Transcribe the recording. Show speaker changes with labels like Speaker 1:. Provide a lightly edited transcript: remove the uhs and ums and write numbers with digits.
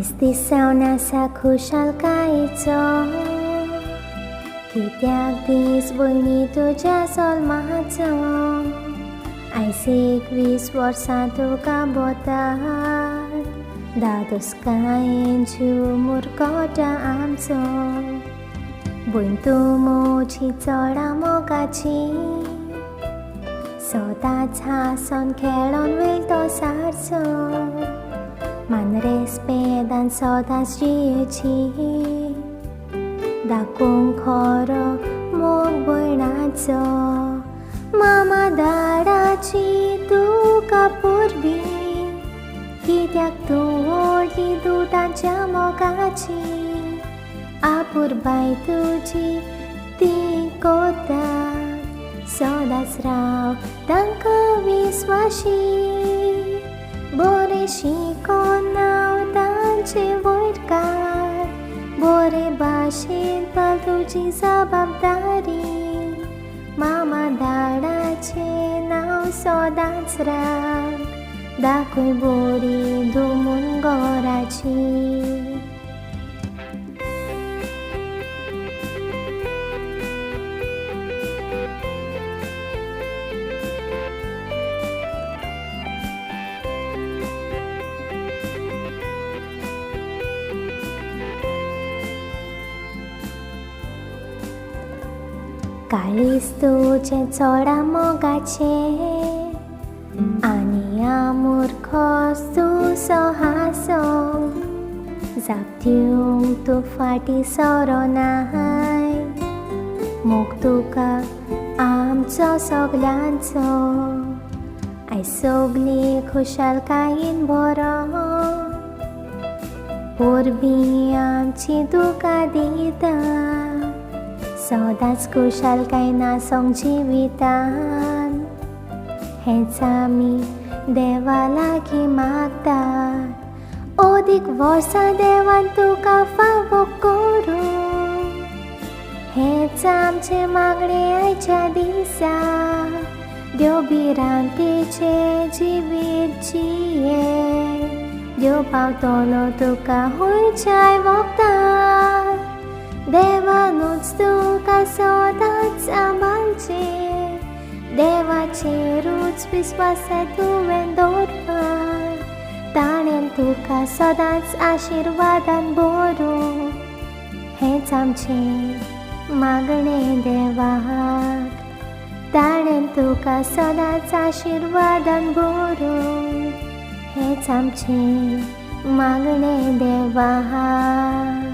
Speaker 1: आयज दिसावन आसा खुशालकायेचो, कित्याक दीस भयणी तुज्या जल्माचो। आयज 21 वर्सां तुका बोतात, दादोसकायेन जीव मुरगोटा आमचो। भयण तूं मोची चोडा मोगाची, सदांच हांसोन खेळोन वेळ तो सारचो। मानरेस्पेदान सदांच जियेची, दाखोवंक खरो मोग भयणाचो। मामा दाडाची तुका पुरबी, कित्याक तूं व्हडली दुदाच्या मोगाची। आपुरबाय तुजी ती कोता, सदांच राव तांकां विस्वाशी। बरें शिकोन नांव तांचें वयर काड, बरे भाशेन पाल तुजी जबाबदारी। मामा दाडाचें नांव सदांच राख, दाखय बरी धुमून घराची। काळीज तुजें चोडा मोगाचें, आनी मूर्खोस तूं सो हांसो। जाप दिवंक तूं फाटीं सोरो नाय, मोग तुका आमचो सगल्यांचो। आयज सगळी खुशालकायेन भरो, पोरबीं आमची तुका दिता। सदांच खुशालकाय नासोंक जिवितान, हेंच आमी देवा लागीं मागतात। ओदीक वर्सां देवान तुका फावो करूं, हेंच आमचें मागणें आयच्या दिसा। देव भिरांतीचे जिवीत जिये, देव पावतलो तुका खंयच्याय वखदार। देवानूच तुका सदांच सांबाळचें, देवाचेरूच विस्वास जाय तुवें दवरपाक। ताणें तुका सदांच आशिर्वादान भरूं, हेंच आमचें मागणें देवाक। ताणें तुका सदांच आशिर्वादान भरूं, हेंच आमचें मागणें देवाक।